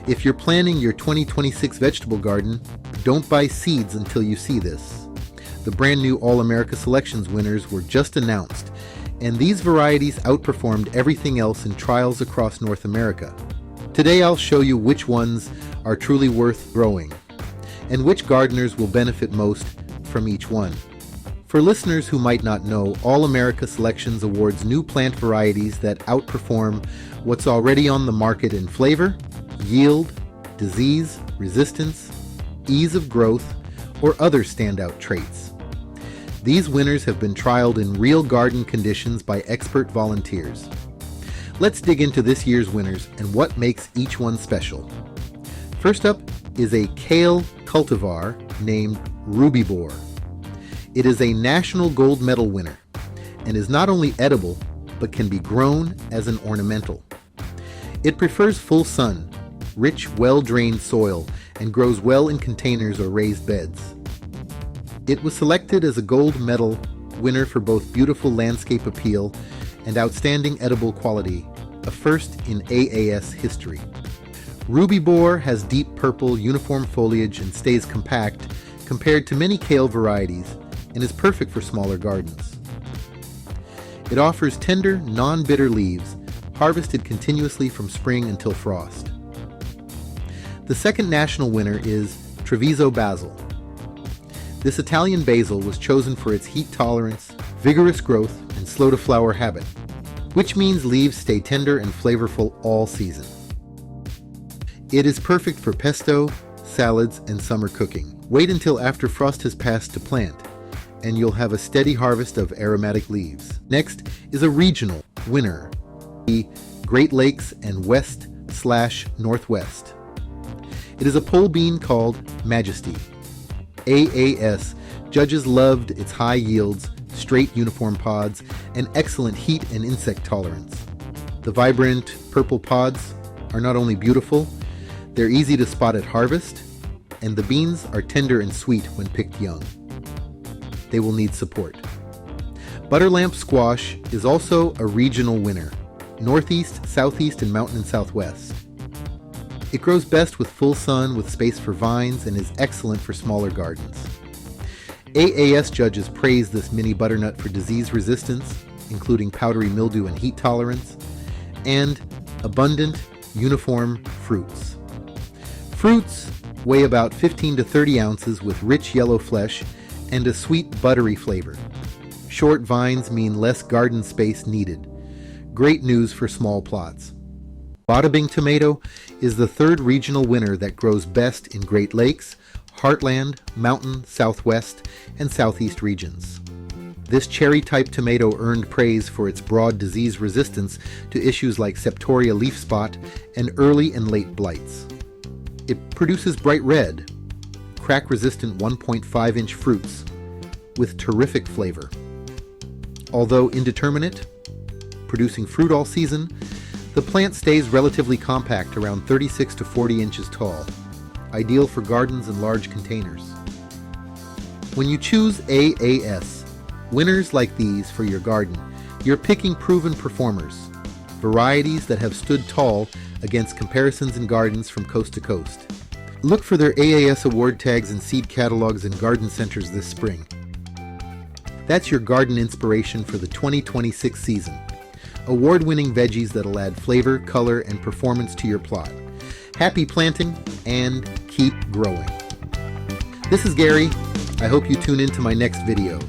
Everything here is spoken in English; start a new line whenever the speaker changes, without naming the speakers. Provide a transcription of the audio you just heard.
If you're planning your 2026 vegetable garden, don't buy seeds until you see this. The brand new All-America Selections winners were just announced, and these varieties outperformed everything else in trials across North America. Today I'll show you which ones are truly worth growing, and which gardeners will benefit most from each one. For listeners who might not know, All-America Selections awards new plant varieties that outperform what's already on the market in flavor, yield, disease, resistance, ease of growth, or other standout traits. These winners have been trialed in real garden conditions by expert volunteers. Let's dig into this year's winners and what makes each one special. First up is a kale cultivar named Rubybor. It is a national gold medal winner and is not only edible, but can be grown as an ornamental. It prefers full sun, rich, well-drained soil, and grows well in containers or raised beds. It was selected as a gold medal winner for both beautiful landscape appeal and outstanding edible quality, a first in AAS history. Rubybor has deep purple uniform foliage and stays compact compared to many kale varieties and is perfect for smaller gardens. It offers tender, non-bitter leaves, harvested continuously from spring until frost. The second national winner is Trazo Basil. This Italian basil was chosen for its heat tolerance, vigorous growth, and slow-to-flower habit, which means leaves stay tender and flavorful all season. It is perfect for pesto, salads, and summer cooking. Wait until after frost has passed to plant, and you'll have a steady harvest of aromatic leaves. Next is a regional winner, the Great Lakes and West/Northwest. It is a pole bean called Majesty. AAS judges loved its high yields, straight uniform pods, and excellent heat and insect tolerance. The vibrant purple pods are not only beautiful, they're easy to spot at harvest, and the beans are tender and sweet when picked young. They will need support. Butterlamp squash is also a regional winner, Northeast, Southeast, and Mountain and Southwest. It grows best with full sun with space for vines and is excellent for smaller gardens. AAS judges praise this mini butternut for disease resistance, including powdery mildew and heat tolerance, and abundant, uniform fruits. Fruits weigh about 15 to 30 ounces with rich yellow flesh and a sweet buttery flavor. Short vines mean less garden space needed. Great news for small plots. Badabing Tomato is the third regional winner that grows best in Great Lakes, Heartland, Mountain, Southwest, and Southeast regions. This cherry-type tomato earned praise for its broad disease resistance to issues like septoria leaf spot and early and late blights. It produces bright red, crack-resistant 1.5-inch fruits with terrific flavor. Although indeterminate, producing fruit all season, the plant stays relatively compact, around 36 to 40 inches tall, ideal for gardens in large containers. When you choose AAS, winners like these for your garden, you're picking proven performers, varieties that have stood tall against comparisons in gardens from coast to coast. Look for their AAS award tags and seed catalogs in garden centers this spring. That's your garden inspiration for the 2026 season. Award-winning veggies that'll add flavor, color, and performance to your plot. Happy planting and keep growing. This is Gary. I hope you tune in to my next video.